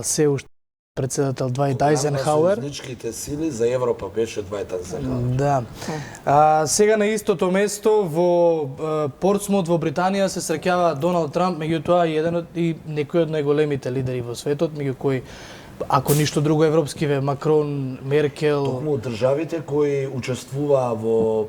се уште председател Двајт Ајзенхауер. Сојузничките сили за Европа беше Двајт Ајзенхауер. Да. Сега на истото место во Портсмут во Британија се среќава Доналд Трамп, меѓутоа и некои од најголемите лидери во светот, меѓу кои ако ништо друго европскиве, Макрон, Меркел. Токму државите кои учествуваа во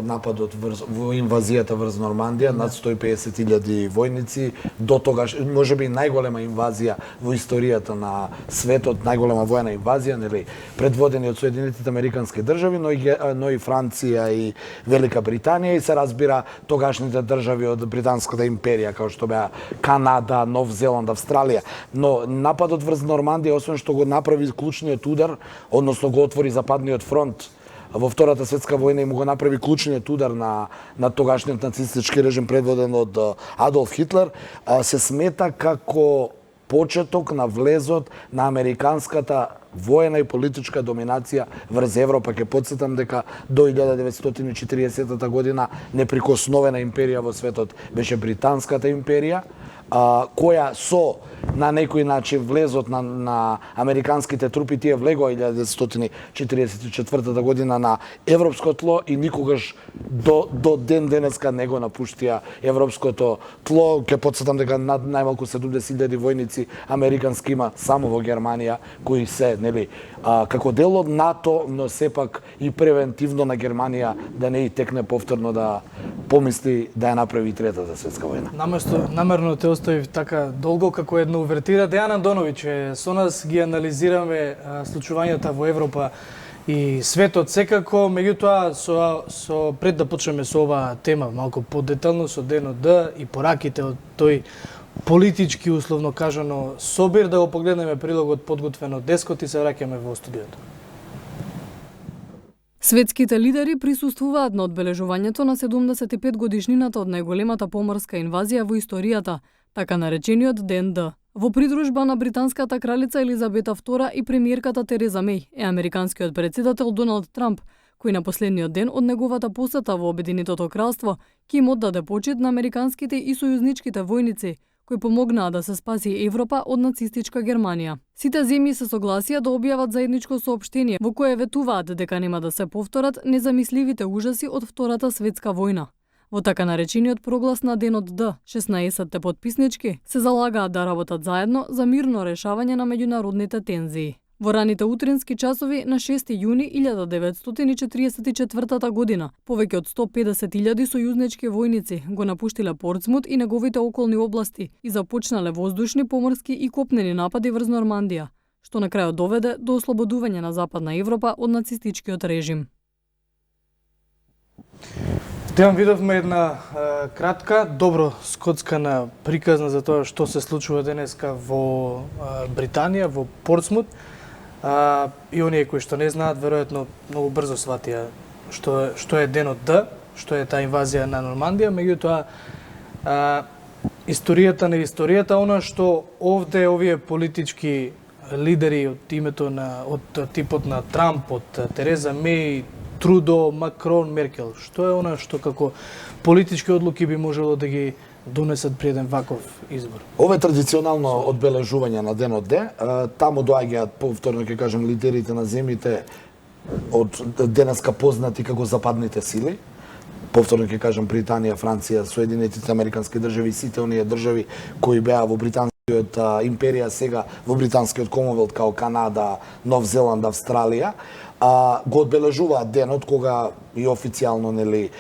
нападот во инвазијата врз Нормандија, над 150.000 војници, до тогаш можеби најголема инвазија во историјата на светот, најголема војна инвазија, нели, предводени од Соединетите Американски држави, но и Франција и Велика Британија, и се разбира тогашните држави од Британската империја, како што беа Канада, Нов Зеланд, Австралија. Но нападот врз Нормандија, освен што го направи клучниот удар, односно го отвори Западниот фронт во Втората светска војна и му го направи клучниот удар на тогашниот нацистички режим предводен од Адолф Хитлер, се смета како почеток на влезот на американската воена и политичка доминација врз Европа. Ќе потсетам дека до 1940 година неприкосновена империја во светот беше Британската империја, која со на некој начин влезот на американските трупи, тие влегоа 1944 година на европско тло и никогаш до ден денеска не го напуштија европското тло. Ке потсетам дека над најмалку 70.000 војници американски има само во Германија, кои се, нели, како дел од НАТО, но сепак и превентивно на Германија да не и текне повторно да помисли да ја направи Третата светска војна. Намерно те оставив така долго како една увертира. Дејан Андоновиќ е со нас, ги анализираме случувањата во Европа и светот секако, меѓутоа со пред да почнеме со оваа тема малку подетално со денот Д и пораките од тој политички условно кажано собир, да го погледнеме прилогот подготвен од Дескот и се враќаме во студиото. Светските лидери присуствуваат на одбележувањето на 75 годишнината од најголемата поморска инвазија во историјата, така наречениот Ден Д. Во придружба на британската кралица Елизабета II и премиерката Тереза Меј е американскиот председател Доналд Трамп, кој на последниот ден од неговата посета во Обединетото кралство ќе им оддаде почит на американските и сојузничките војници, кои помогнаа да се спаси Европа од нацистичка Германија. Сите земји се согласија да објават заедничко соопштение во кое ветуваат дека нема да се повторат незамисливите ужаси од Втората светска војна. Во така наречениот проглас на денот Д, 16-те потписнички се залагаат да работат заедно за мирно решавање на меѓународните тензии. Во раните утрински часови на 6 јуни 1944 година, повеќе од 150.000 сојузнички војници го напуштиле Портсмут и неговите околни области и започнале воздушни, поморски и копнени напади врз Нормандија, што на крајот доведе до ослободување на Западна Европа од нацистичкиот режим. Дејан, видовме една кратка, добро скоцкана приказна за тоа што се случува денеска во Британија, во Портсмут. И оние кои што не знаат, веројатно многу брзо сватија што е денот Д, што е таа инвазија на Нормандија, меѓутоа историјата на историјата, она што овде овие политички лидери од името од типот на Трамп, од Тереза Меј, Трудо, Макрон, Меркел, што е она што како политички одлуки би можело да ги донесат при еден ваков избор? Ова е традиционално одбележување на денот Д. Таму доаѓаат, повторно ќе кажем, лидерите на земјите од денеска познати како западните сили. Повторно ќе кажем Британија, Франција, Соединетите Американски држави, сите оние држави кои беа во британскиот империја, сега во британскиот Комонвелт, као Канада, Нов Зеланд, Австралија, го одбележуваат денот кога и официјално, нели,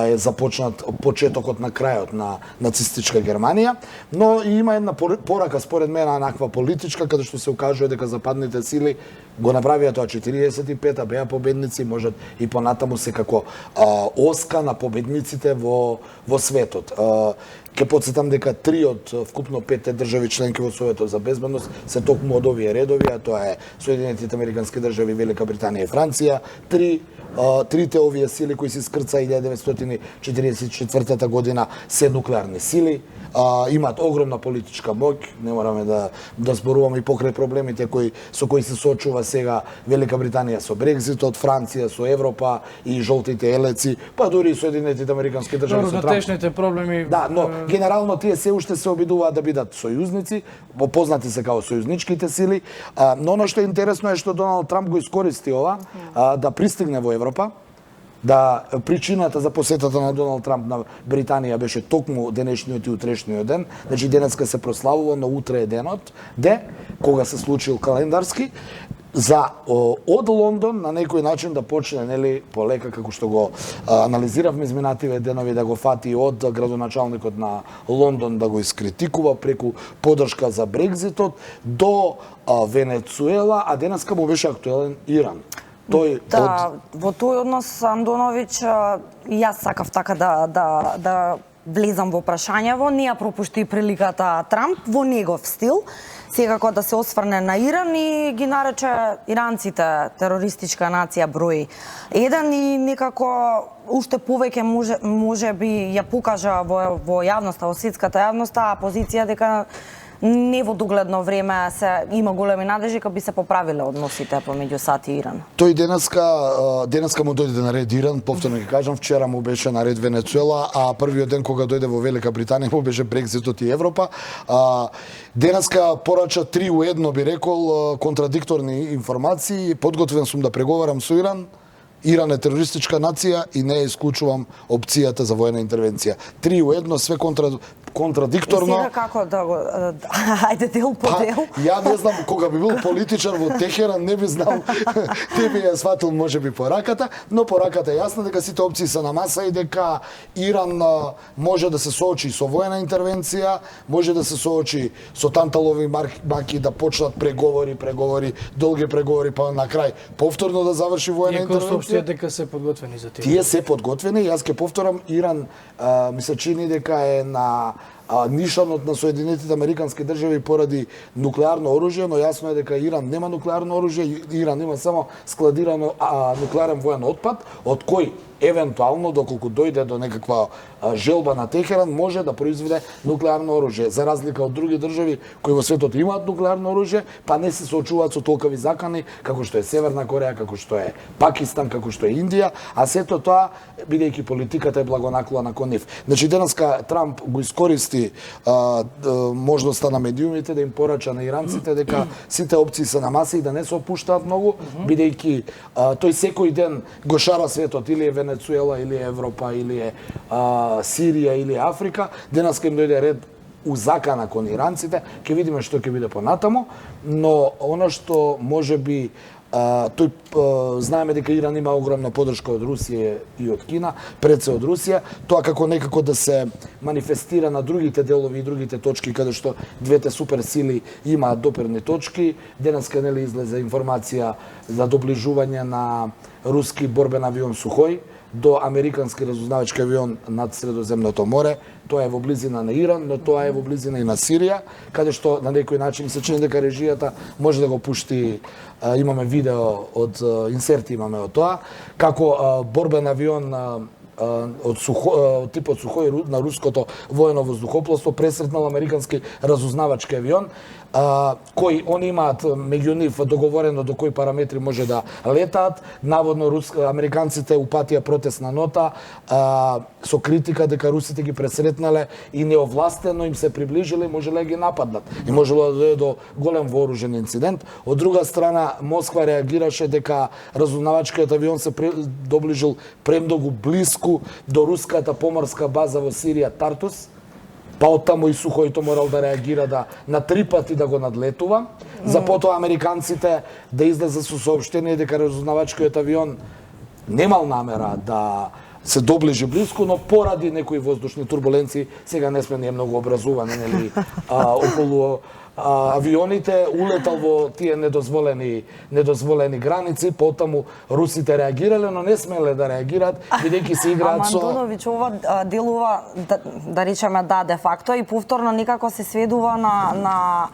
е започнат почетокот на крајот на нацистичка Германија, но и има една порака според мене наква политичка, каде што се укажува дека западните сили го направија тоа 45-та, беа победници, можат и понатаму секако оска на победниците во светот. Ке потсетам дека 3 од вкупно 5 држави членки во Советот за безбедност се токму од овие редови, а тоа е Соединетите Американски држави, Велика Британија и Франција, трите овие сили кои се скрца 1944 година се нуклеарни сили, имаат огромна политичка моќ, не мораме да зборуваме и покрај проблемите со кои се соочува сега Велика Британија со Брекзитот, Франција со Европа и жолтите елеци, па дури и Соединетите Американски држави со Трамп. Тешните проблеми. Да, но генерално тие се уште се обидуваат да бидат сојузници, познати се као сојузничките сили, но оно што е интересно е што Доналд Трамп го искористи ова да пристигне во Европа. Да, причината за посетата на Доналд Трамп на Британија беше токму денешниот и утрешниот ден. Значи денеска се прославува, но утре е денот, кога се случил календарски, за од Лондон на некој начин да почне, нели, полека како што го анализиравме изминативе денови, да го фати од градоначалникот на Лондон да го искритикува преку поддршка за Брекзитот до Венецуела, а денеска му беше актуелен Иран. Во тој однос, Андоновиќ, јас сакав така да влезам во прашањево, не ја пропушти приликата Трамп во негов стил, секако да се осврне на Иран и ги нарече иранците терористичка нација број 1 и некако уште повеќе може би ја покажа во јавноста, во светската јавност, позиција дека не во догледно време има големи надежи дека би се поправиле односите помеѓу САД и Иран. Тој денеска му дојде на ред Иран, повторно ќе кажам, вчера му беше на ред Венецуела, а првиот ден кога дојде во Велика Британија му беше Брекзитот и Европа. Денеска порача 3 у 1, би рекол, контрадикторни информации. Подготвен сум да преговарам со Иран. Иран е терористичка нација и не исклучувам опцијата за воена интервенција. 3 у 1, све контрадикторно. Сега како да го... Ајде дел по дел. Ја не знам, кога би бил политичар во Техеран, не би знал, не би ја сватил можеби пораката, но пораката е јасна дека сите опции се на маса и дека Иран може да се соочи со воена интервенција, може да се соочи со танталови маки, да почнат преговори, долги преговори, па на крај повторно да заврши воена интервенција. Дека се подготвени за тие. Тие се подготвени, јас ќе повторам, Иран ми се чини дека е на нишанот на Соединетите Американски држави поради нуклеарно оружје, но јасно е дека Иран нема нуклеарно оружје, Иран има само складирано нуклеарен воен отпад, од кој евентуално, доколку дојде до некаква желба на Техеран, може да произведе нуклеарно оружје. За разлика од други држави кои во светот имаат нуклеарно оружје, па не се соочуваат со толкави закани, како што е Северна Кореја, како што е Пакистан, како што е Индија, а сето тоа, бидејќи политиката е благонаклона кон нив. Значи, денеска Трамп го искористи можноста на медиумите да им порача на иранците дека сите опции се на маса и да не се опуштаат многу, бидејќи тој секој ден го шара светот, или е Венецуела, или е Европа, или е Сирија, или е Африка. Денеска им дојде ред у закана кон иранците, ќе видиме што ќе биде понатамо, но оно што може би знаеме дека Иран има огромна поддршка од Русија и од Кина, пред се од Русија, тоа како некако да се манифестира на другите делови и другите точки каде што двете суперсили имаат доперни точки. Денеска нели излезе информација за доближување на руски борбен авион Сухој до американски разузнавачки авион над Средоземното море. Тоа е во близина на Иран, но тоа е во близина и на Сирија, каде што на некој начин се чини дека режијата може да го пушти. Имаме видео од инсерти, имаме од тоа, како борбен авион од типот Сухој на руското воено воздухопловство пресретнал американски разузнавачки авион, кои они имаат меѓу нив договорено до кои параметри може да летаат. Наводно американците упатија протестна нота со критика дека русите ги пресретнале и неовластено им се приближиле и можеле да ги нападнат. И можело да дојде до голем вооружен инцидент. Од друга страна, Москва реагираше дека разузнавачкиот авион се доближил премногу блиску до руската поморска база во Сирија Тартус. Па оттаму и Сухојто морал да реагира на 3 пати да го надлетува. За потоа американците да излезе со соопштение дека разузнавачкиот авион немал намера да се доближи блиску, но поради некои воздушни турбуленции, сега не сме ние многу образувани, нели, околу авионите, улетал во тие недозволени граници, потаму русите реагирале, но не смеле да реагираат, бидејќи се играат со... Андоновиќ, ова делува, да речеме, де факто, и повторно некако се сведува на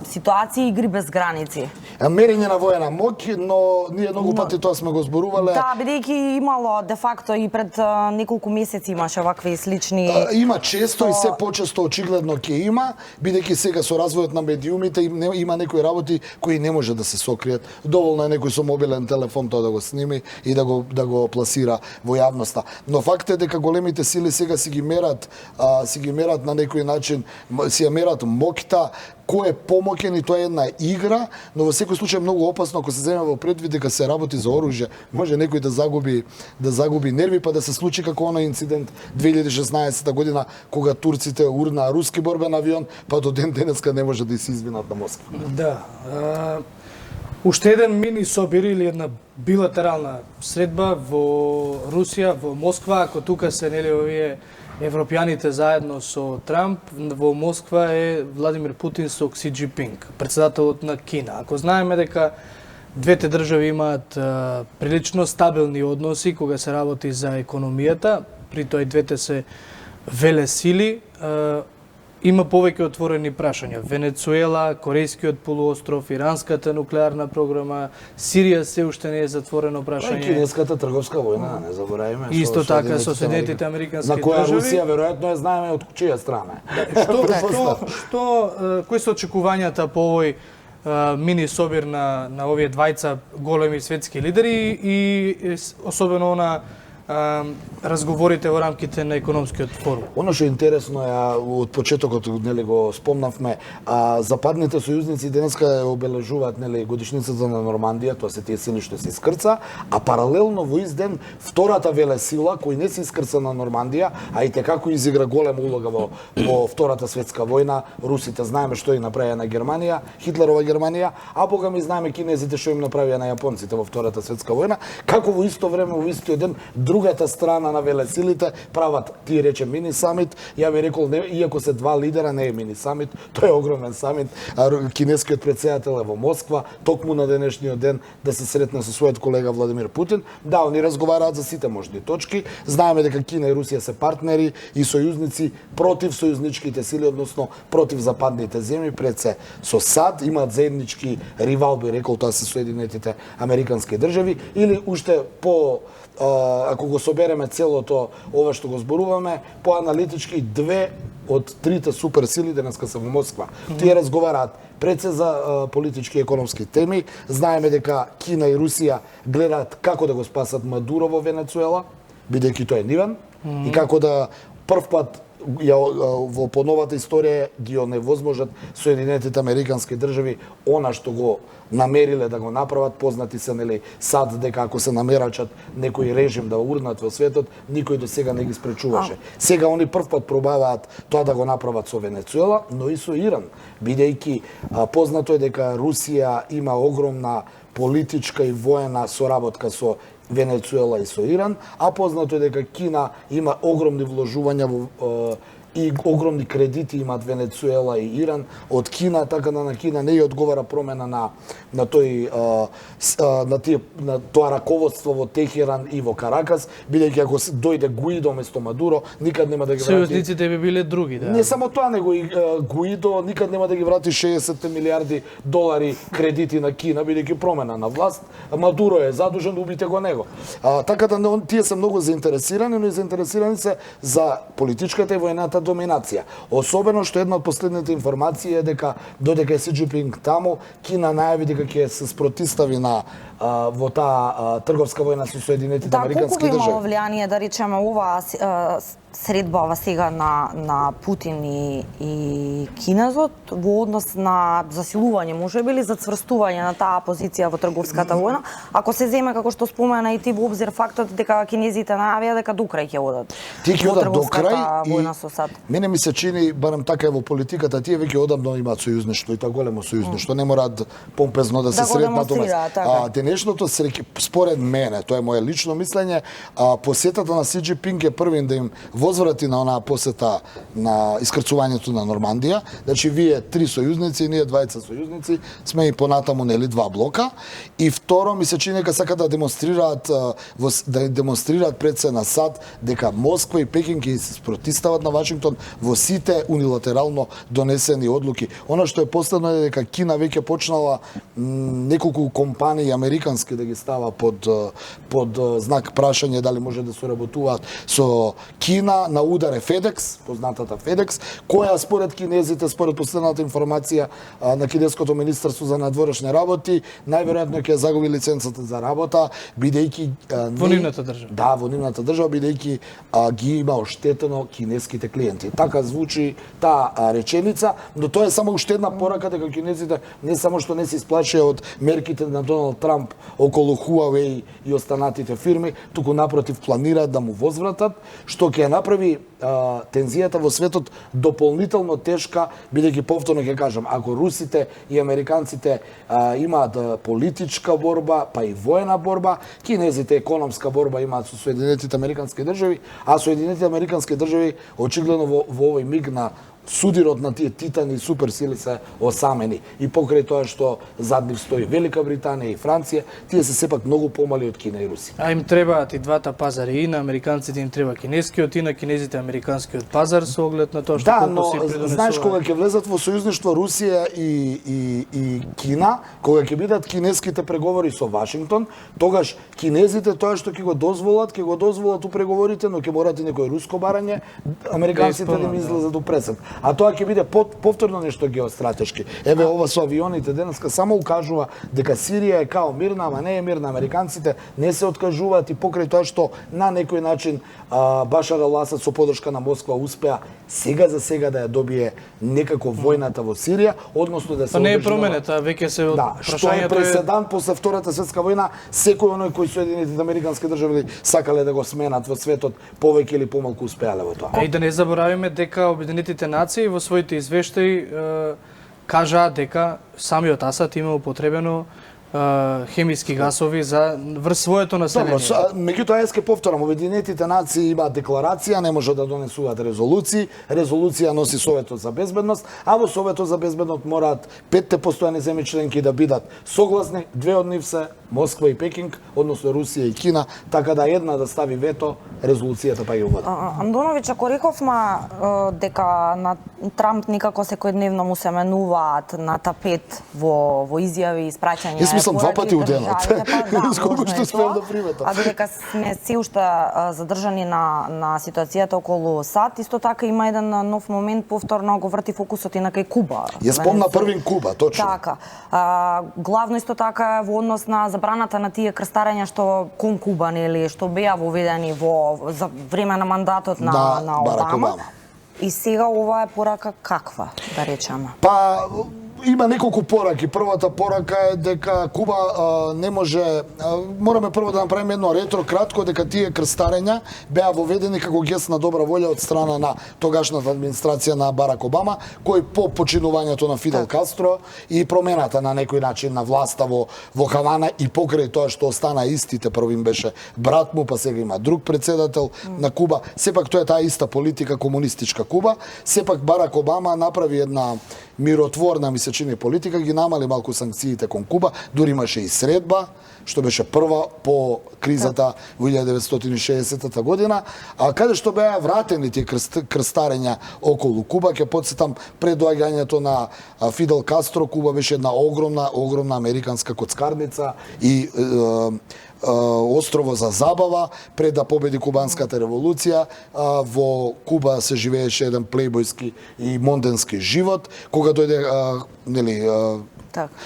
ситуации игри без граници. Мерење на воена моќ, но ние многу пати тоа сме го зборувале. Да, бидејќи имало де факто и пред неколку месеци имаше вакви слични. Има често и се почесто очигледно ќе има, бидејќи сега со развојот на медиумите има некои работи кои не може да се сокријат. Доволно е некој со мобилен телефон тоа да го сними и да го пласира во јавноста. Но факт е дека големите сили сега си ги мерат на некој начин, си ја мерат моќта, кој е помоќен, и тоа е една игра, но во секој случај е многу опасно ако се земе во предвид дека се работи за оружје. Може некој да загуби нерви, па да се случи како оној инцидент 2016 година кога турците урнаа руски борбен авион, па до ден денеска не може да се извинат на Москва. Да. Уште еден мини собир или една билатерална средба во Русија, во Москва, ако тука се нели овие европјаните заедно со Трамп, во Москва е Владимир Путин со Кси Џинпинг, председателот на Кина. Ако знаеме дека двете држави имаат прилично стабилни односи кога се работи за економијата, при тоа и двете се велесили, има повеќе отворени прашања. Венецуела, Корејскиот полуостров, иранската нуклеарна програма, Сирија се уште не е затворено прашање. Кинеската трговска војна, не забораваме. Исто така со Соединетите Американски држави. На која држави. Русија веројатно е знаеме од чија страна. Кои се очекувањата по овој мини собир на овие двајца големи светски лидери и особено на разговорите во рамките на економскиот форум? Оно што е интересно е, од почетокот нели го спомнавме, западните сојузници денеска обележуваат нели годишницата на Нормандија, тоа се тие сили што се искрца, а паралелно во ист ден втората велесила кој не се искрца на Нормандија, а и како изигра голема улога во Втората светска војна, русите знаеме што и направија на Германија, Хитлерова Германија, а бога ми знаеме кинезите што им направија на јапонците во Втората светска војна, како во исто време во истиот ден другата страна на велесилите прават, ти рече, мини самит. Ја би рекол, иако се два лидера, не е мини самит, тоа е огромен самит. Кинескиот претседател е во Москва, токму на денешниот ден да се сретне со својот колега Владимир Путин. Да, они разговараат за сите можни точки. Знаеме дека Кина и Русија се партнери и сојузници против сојузничките сили, односно против западните земји, пред се со САД, имаат заеднички ривал, би рекол, тоа се Соединетите Американски држави, или уште по ако го собереме целото ова што го зборуваме, по аналитички две од трите суперсили денеска се во Москва. Тие разговараат пред се за политички и економски теми. Знаеме дека Кина и Русија гледаат како да го спасат Мадуро во Венецуела, бидејќи тој е нивен, и како да прв пат во поновата историја ги оневозможат Соединетите Американски држави она што го намериле да го направат. Познати се нели САД дека ако се намерачат некој режим да урнат во светот, никој до сега не ги спречуваше. Сега они прв пат пробаваат тоа да го направат со Венецуела, но и со Иран, бидејќи познато е дека Русија има огромна политичка и воена соработка со Венецуела и со Иран, а познато е дека Кина има огромни вложувања во и огромни кредити имаат Венецуела и Иран од Кина, така да на Кина не ја одговара промена на тоа раководство во Техеран и во Каракас, бидејќи ако дојде Гуидо место Мадуро, никад нема да ги врати. Сојузниците би биле други, да. Не само тоа, него и Гуидо никад нема да ги врати 60 милиарди долари кредити на Кина, бидејќи промена на власт. Мадуро е задужен, убите го него. Така да тие се многу заинтересирани, но и заинтересирани се за политичката и воената доминација. Особено што една од последните информации е дека додека е Си Џинпинг таму, Кина најави дека ќе се спротистави во таа трговска војна со Соединетите Американски држави. Колку би имало влијание, да речеме, оваа средба сега на Путин и кинезот во однос на засилување, може би ли зацврстување на таа позиција во трговската војна, ако се земе како што спомена и ти во обзир фактот дека кинезите најавија дека до крај ќе одат. Тие ќе одат до крај војна со САД. Мене ми се чини, барем така е во политиката, тие веќе одамно имаат сојузништво и тоа големо сојузништво, не мораат помпезно да се сретнат денешното според мене, тоа е мое лично мислење, посетата на Си Џинпинг е првин да им возврати на онаа посета на искрцувањето на Нормандија. Значи вие 3 сојузници, ние 20 сојузници, сме и понатаму нели 2 блока. И второ, ми се чини дека сака да демонстрираат пред се на САД дека Москва и Пекинг ќе се спротивстават на Вашингтон во сите унилатерално донесени одлуки. Она што е последно е дека Кина веќе почнала неколку компании американски да ги става под знак прашање дали може да соработуваат со Кина. На удар е FedEx, познатата FedEx, која според кинезите, според последната информација на кинеското министерство за надворешни работи, најверојатно ќе загуби лиценцата за работа, бидејќи во нивната држава. Да, во нивната држава, бидејќи ги има оштетено кинеските клиенти. Така звучи таа реченица, но тоа е само уште една порака дека кинезите не само што не се исплашија од мерките на Доналд Трамп околу Huawei и останатите фирми, туку напротив планираат да му возвратат, што ќе направи тензијата во светот дополнително тешка, бидејќи повторно ќе кажам, ако русите и американците имаат политичка борба, па и воена борба, кинезите економска борба имаат со Соединетите американски држави, а Соединетите американски држави очигледно во овој миг на судирот на тие титани и суперсили се осамени. И покрај тоа што зад нив стои Велика Британија и Франција, тие се сепак многу помали од Кина и Русија. А им требаат и двата пазари, и на американците им треба кинескиот, и на кинезите американскиот пазар со оглед на тоа што колку се придонесува. Знаеш кога ќе влезат во сојузништво Русија и Кина, кога ќе бидат кинеските преговори со Вашингтон, тогаш кинезите тоа што ќе го дозволат у преговорите, но ќе морат и некој руско барање, американците да им излезат у пресек. А тоа ќе биде повторно нешто геостратешки. Еве ова со авионите денеска само укажува дека Сирија е као мирна, ама не е мирна. Американците не се откажуваат и покрај тоа што на некој начин Башар ал-Асад со подршка на Москва успеа сега за сега да ја добие некако војната во Сирија, односно да се не е променета, веќе се да, што е преседан после Втората светска војна, секој оној кој Соединетите американски држави сакале да го сменат во светот, повеќе или помалку успеале во тоа. И да не заборавиме дека Обединетите нации во своите извештаи кажаа дека самиот Асад има употребено хемиски гасови за врз своето население. Добро, меѓутоа јас ќе повторам, Обединетите нации имаат декларација, не може да донесуваат резолуции, резолуција носи Советот за безбедност, а во Советот за безбедност мораат 5 постојани земји членки да бидат согласни, 2 од нив се Москва и Пекинг, односно Русија и Кина, така да една да стави вето, резолуцијата па ја уводи. Андоновиќ, ако рековме дека на Трамп никако секојдневно му се менуваат на тапет во изјави и испраќања. Јас мислам 2 пати у денот. Сколку што спеам да приметам. А додека сме се уште задржани на ситуацијата околу САД, исто така има еден нов момент, повторно го врти фокусот и на кај Куба. Јас спомна првин Куба, точно. Така. Главно исто така во однос на забраната на тие крстарења што кон Куба, нели, што беа воведени за време на мандатот на Обама. И сега ова е порака каква, да речеме? Па има неколку пораки. Првата порака е дека Куба не може, мораме прво да направиме едно ретро кратко, дека тие крстарења беа воведени како гест на добра волја од страна на тогашната администрација на Барак Обама, кој по починувањето на Фидел Кастро и промената на некој начин на власта во Хавана и покрај тоа што остана истите, првим беше брат му, па сега има друг председател на Куба. Сепак тоа е таа иста политика, комунистичка Куба. Сепак Барак Обама направи една миротворна, ми се чини, политика, ги намали малку санкциите кон Куба, дури имаше и средба, што беше прва по кризата во 1960 година, а каде што беа вратени тие крстарења околу Куба, ќе потсетам пред доаѓањето на Фидел Кастро, Куба беше една огромна американска коцкарница и острово за забава пред да победи кубанската револуција. Во Куба се живееше еден плейбојски и монденски живот. Кога дојде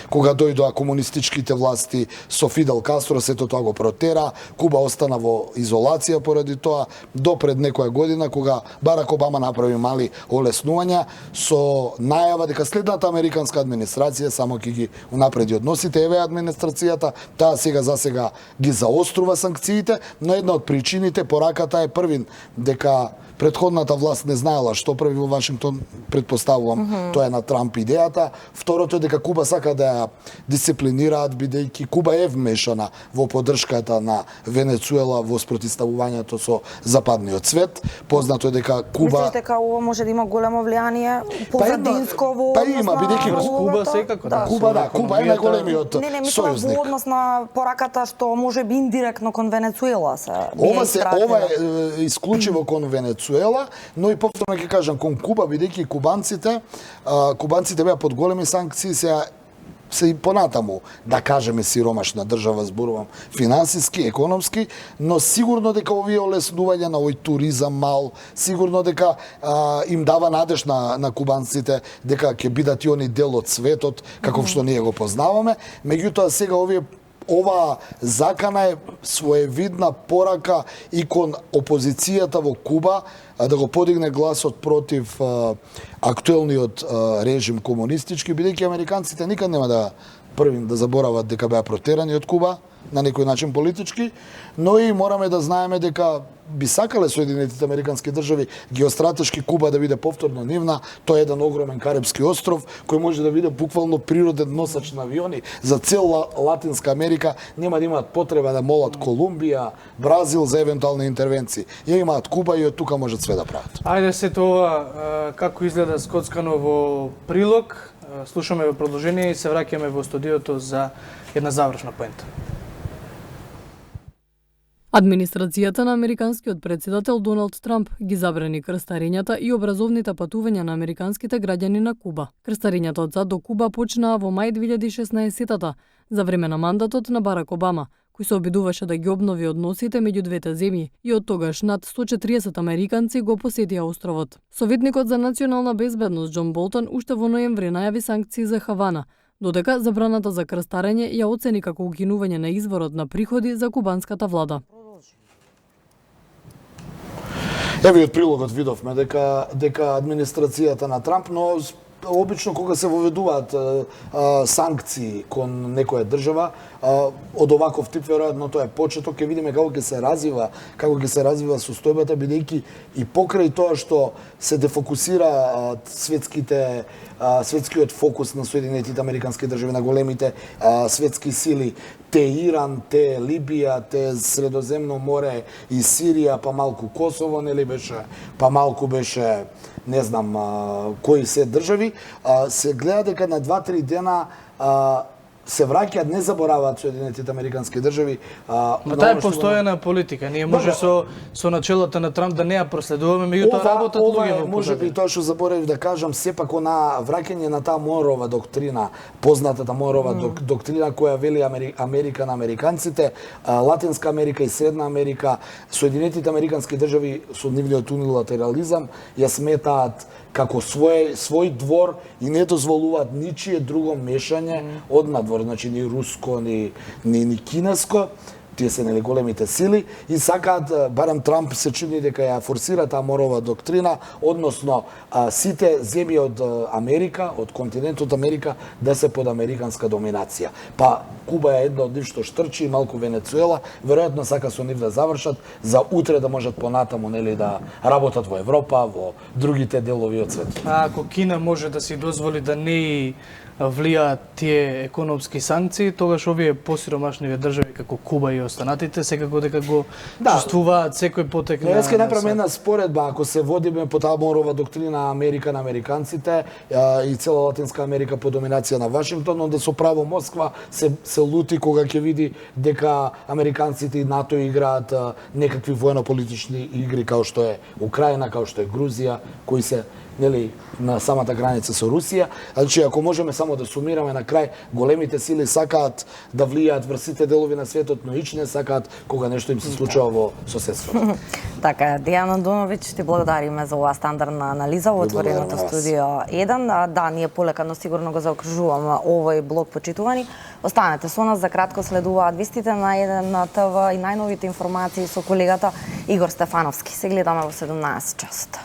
кога дојдоа комунистичките власти со Фидел Кастро, сето тоа го протера, Куба остана во изолација поради тоа, до пред некоја година, кога Барак Обама направи мали олеснувања со најава дека следната американска администрација само ќе ги унапреди односите. Еве администрацијата, таа сега за сега ги заострува санкциите, но една од причините, пораката е првин дека претходната власт не знаела што прави во Вашингтон, предпоставувам, тоа е на Трамп идејата. Второто е дека Куба сака да ја дисциплинираат, бидејќи Куба е вмешана во поддршката на Венецуела во спротивставувањето со западниот свет. Познато е дека Куба... Мислиш дека ова може да има големо влијание позадинско во Па има, бидејќи врз Куба секако, да. Куба е најголемиот Не, мислам сојузник. во однос на пораката што може би индиректно кон Венецуела се Ова е исклучиво кон Венецуела, но и повторно ќе кажам кон Куба, бидејќи кубанците беа под големи санкции, се и понатаму, да кажеме, сиромашна држава, зборувам финансиски, економски, но сигурно дека овие олеснување на овој туризам мал, сигурно дека им дава надеж на кубанците дека ќе бидат и они дел од светот, каков што ние го познаваме. Меѓутоа сега ова закана е своевидна порака и кон опозицијата во Куба да го подигне гласот против актуелниот режим комунистички, бидејќи американците никад нема да првим да заборават дека беа протерани од Куба на некој начин политички, но и мораме да знаеме дека би сакале Соединетите Американски држави геостратешки Куба да биде повторно нивна. Тоа е еден огромен карипски остров кој може да биде буквално природен носач на авиони за цела Латинска Америка. Нема да имаат потреба да молат Колумбија, Бразил за евентуални интервенции. Ја имаат Куба и од тука можат све да прават. Ајде сето ова како изгледа скоцкано во прилог. Слушаме во продолжение и се враќаме во студиото за една завршна поента. Администрацијата на американскиот председател Доналд Трамп ги забрани крстарењата и образовните патувања на американските граѓани на Куба. Крстарењата од САД до Куба почнаа во мај 2016-та, за време на мандатот на Барак Обама, кој се обидуваше да ги обнови односите меѓу двете земји, и од тогаш над 140 американци го посетија островот. Советникот за национална безбедност Џон Болтон уште во ноември најави санкции за Хавана, додека забраната за крстарење ја оцени како укинување на изворот на приходи за кубанската влада. Еве од прилогот видовме дека администрацијата на Трамп, но обично кога се воведуваат санкции кон некоја држава од оваков тип, веројатно тоа е почеток, ќе видиме како ќе се развива состојбата, бидејќи и покрај тоа што се дефокусира светскиот фокус на Соединетите Американски држави, на големите светски сили, те Иран, те Либија, те Средоземно море и Сирија, па малку Косово, нели беше, па малку беше, не знам кои се држави, се гледа дека на 2-3 дена се враќаат, не забораваат Соединетите Американски држави. Но таа е постојана политика. Ние може со начелото на Трамп да не ја проследуваме, меѓутоа работат луѓе во може би тоа што заборавив да кажам, сепак на враќање на таа Монрова доктрина, познатата Монрова доктрина која вели Америка на американците, Латинска Америка и Средна Америка, Соединетите Американски држави со нивниот унилатерализам ја сметаат како свој двор и не дозволуваат ничие друго мешање од надвор, значи ни руско, ни кинеско. Тие се нели големите сили и сакаат, барем Трамп се чини дека ја форсира таа Монрова доктрина, односно сите земји од Америка, од континентот Америка да се под американска доминација. Па Куба е една од нив што штрчи, малку Венецуела, веројатно сака со нив да завршат за утре да можат понатаму нели да работат во Европа, во другите делови од светот. Ако Кина може да си дозволи да не влијаат тие економски санкции, тогаш овие посиромашниве држави како Куба и останатите секако дека го чувствуваат секој потек на... Јас ќе направам една споредба, ако се водиме по таа Монрова доктрина Америка на американците и цела Латинска Америка по доминација на Вашингтон, онда со право Москва се лути кога ќе види дека американците и НАТО играат некакви воено-политични игри као што е Украина, као што е Грузија, кои се нели на самата граница со Русија. Значи ако можеме само да сумираме на крај, големите сили сакаат да влијаат врз сите делови на светот, но ич не сакаат кога нешто им се случува во соседството. Така, Дијана Доновиќ, ти благодариме за оваа стандардна анализа во отвореното студио 1. Да, ние полека, но сигурно го заокружуваме овој блок почитувани. Останете со нас, за кратко следуваат вестите на 1 на ТВ и најновите информации со колегата Игор Стефановски. Се гледаме во 17 часот.